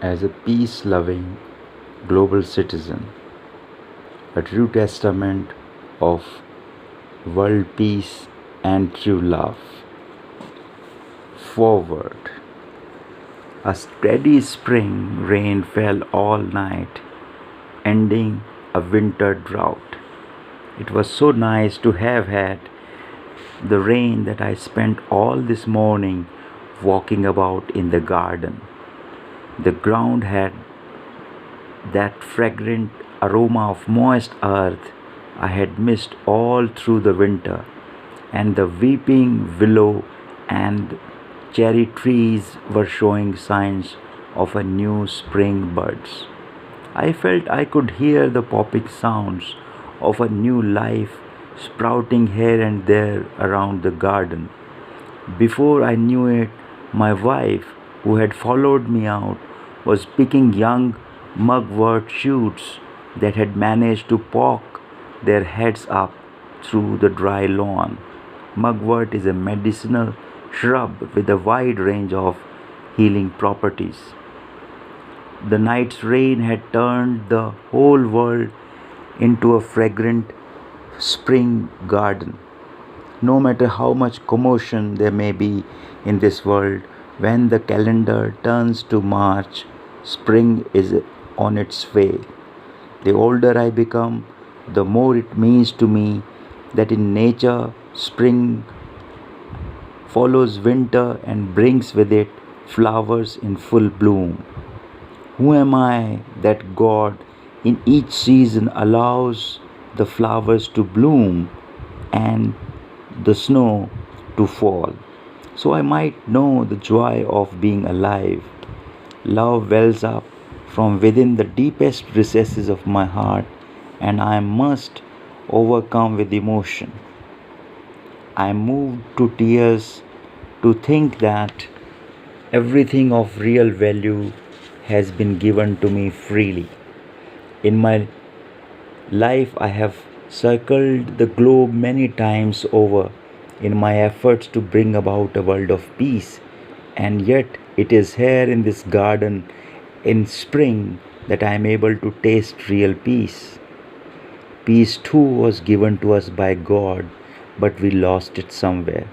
as a peace loving global citizen, a true testament of world peace and true love. Forward. A steady spring rain fell all night, ending a winter drought. It was so nice to have had the rain that I spent all this morning walking about in the garden. The ground had that fragrant aroma of moist earth I had missed all through the winter, and the weeping willow and cherry trees were showing signs of a new spring buds. I felt I could hear the popping sounds of a new life sprouting here and there around the garden. Before I knew it, my wife, who had followed me out, was picking young mugwort shoots that had managed to poke their heads up through the dry lawn. Mugwort is a medicinal shrub with a wide range of healing properties. The night's rain had turned the whole world into a fragrant spring garden. No matter how much commotion there may be in this world, when the calendar turns to March, spring is on its way. The older I become, the more it means to me that in nature, spring follows winter and brings with it flowers in full bloom. Who am I that God in each season allows the flowers to bloom and the snow to fall, so I might know the joy of being alive? Love wells up from within the deepest recesses of my heart, and I must overcome with emotion. I am moved to tears to think that everything of real value has been given to me freely. In my life, I have circled the globe many times over in my efforts to bring about a world of peace, and yet it is here in this garden in spring that I am able to taste real peace. Peace too was given to us by God, but we lost it somewhere.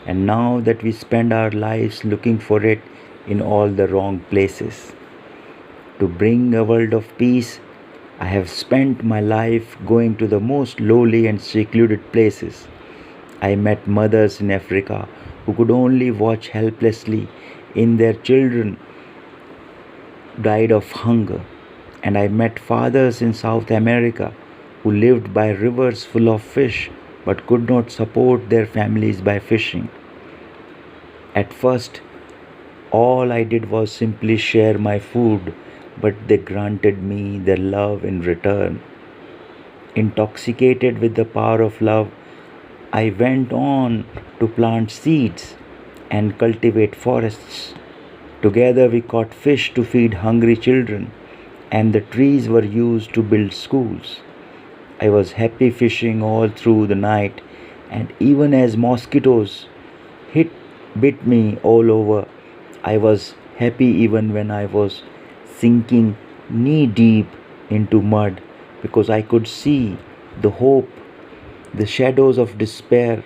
And now that we spend our lives looking for it in all the wrong places. To bring a world of peace, I have spent my life going to the most lowly and secluded places. I met mothers in Africa who could only watch helplessly in their children died of hunger. And I met fathers in South America who lived by rivers full of fish but could not support their families by fishing. At first, all I did was simply share my food, but they granted me their love in return. Intoxicated with the power of love, I went on to plant seeds and cultivate forests. Together we caught fish to feed hungry children, and the trees were used to build schools. I was happy fishing all through the night, and even as mosquitoes hit bit me all over, I was happy even when I was sinking knee deep into mud, because I could see the hope, the shadows of despair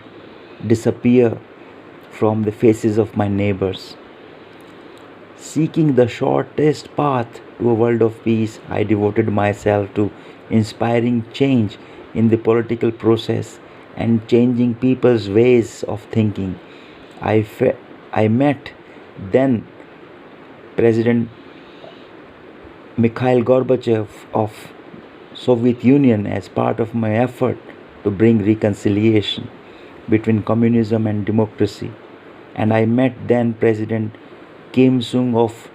disappear from the faces of my neighbors. Seeking the shortest path to a world of peace, I devoted myself to inspiring change in the political process and changing people's ways of thinking. I met then President Mikhail Gorbachev of Soviet Union as part of my effort to bring reconciliation between communism and democracy. And I met then President Kim Jong of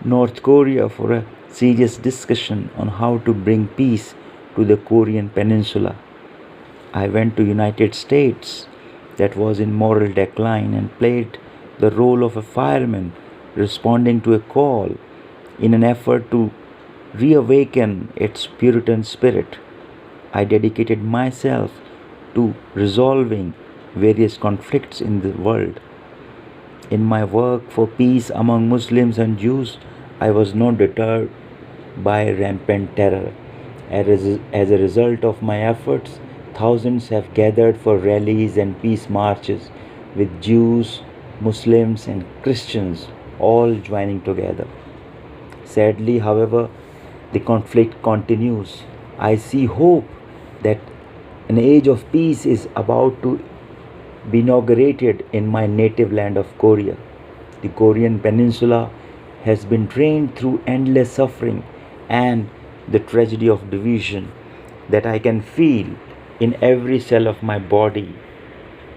North Korea for a serious discussion on how to bring peace to the Korean peninsula. I went to United States that was in moral decline and played the role of a fireman responding to a call in an effort to reawaken its Puritan spirit. I dedicated myself to resolving various conflicts in the world. In my work for peace among Muslims and Jews, I was not deterred by rampant terror. As a result of my efforts, thousands have gathered for rallies and peace marches, with Jews, Muslims, and Christians all joining together. Sadly, however, the conflict continues. I see hope that an age of peace is about to be inaugurated in my native land of Korea. The Korean peninsula has been drained through endless suffering and the tragedy of division that I can feel in every cell of my body,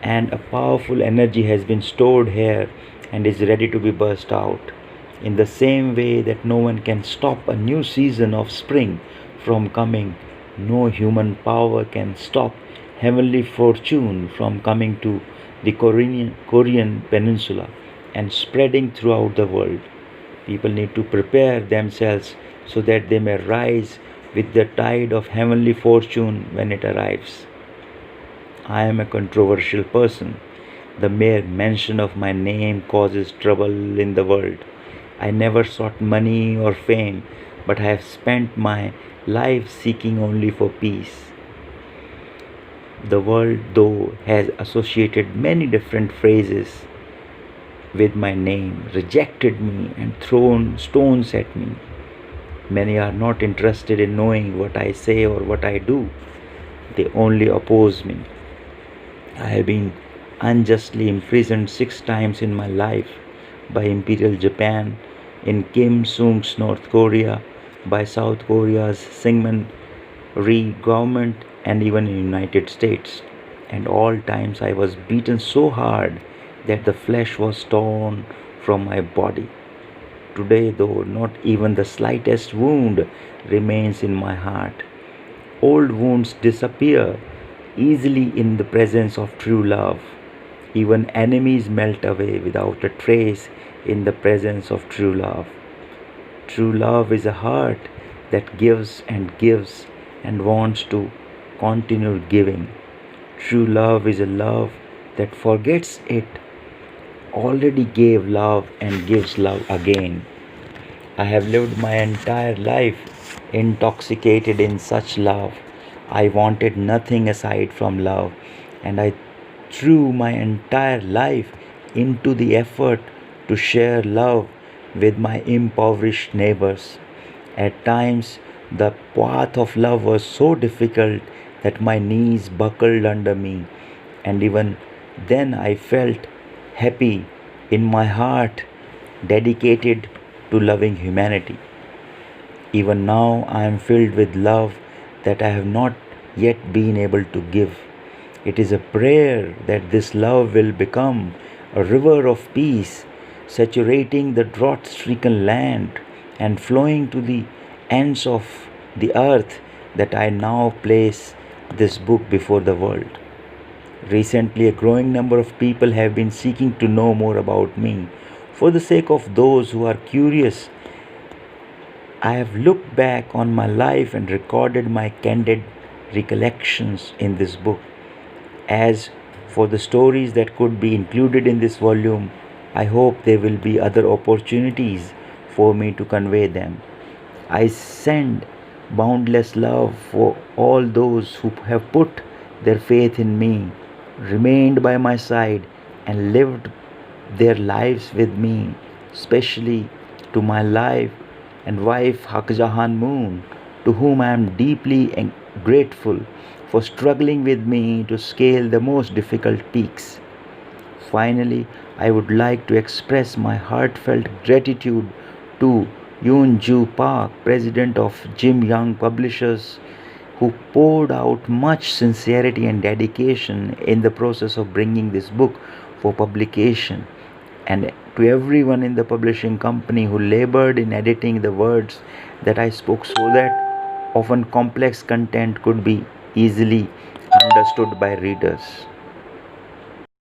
and a powerful energy has been stored here and is ready to be burst out. In the same way that no one can stop a new season of spring from coming, no human power can stop heavenly fortune from coming to the Korean peninsula and spreading throughout the world. People need to prepare themselves so that they may rise with the tide of heavenly fortune when it arrives. I am a controversial person. The mere mention of my name causes trouble in the world. I never sought money or fame, but I have spent my life seeking only for peace. The world, though, has associated many different phrases with my name, rejected me, and thrown stones at me. Many are not interested in knowing what I say or what I do. They only oppose me. I have been unjustly imprisoned 6 times in my life by Imperial Japan, in Kim Sung's North Korea, by South Korea's Syngman Rhee government, and even in United States. And all times I was beaten so hard that the flesh was torn from my body. Today, though, not even the slightest wound remains in my heart. Old wounds disappear easily in the presence of true love. Even enemies melt away without a trace in the presence of true love. True love is a heart that gives and wants to continue giving. True love is a love that forgets it already gave love and gives love again. I have lived my entire life intoxicated in such love. I wanted nothing aside from love, and I threw my entire life into the effort to share love with my impoverished neighbors. At times, the path of love was so difficult that my knees buckled under me, and even then I felt happy in my heart, dedicated to loving humanity. Even now, I am filled with love that I have not yet been able to give. It is a prayer that this love will become a river of peace, saturating the drought stricken land and flowing to the ends of the earth, that I now place this book before the world. Recently, a growing number of people have been seeking to know more about me. For the sake of those who are curious, I have looked back on my life and recorded my candid recollections in this book. As for the stories that could be included in this volume, I hope there will be other opportunities for me to convey them. I send boundless love for all those who have put their faith in me, remained by my side, and lived their lives with me, especially to my life and wife Hakjahan Moon, to whom I am deeply grateful for struggling with me to scale the most difficult peaks. Finally, I would like to express my heartfelt gratitude to Yoon Joo Park, president of Jim Young Publishers, who poured out much sincerity and dedication in the process of bringing this book for publication, and to everyone in the publishing company who labored in editing the words that I spoke so that often complex content could be easily understood by readers.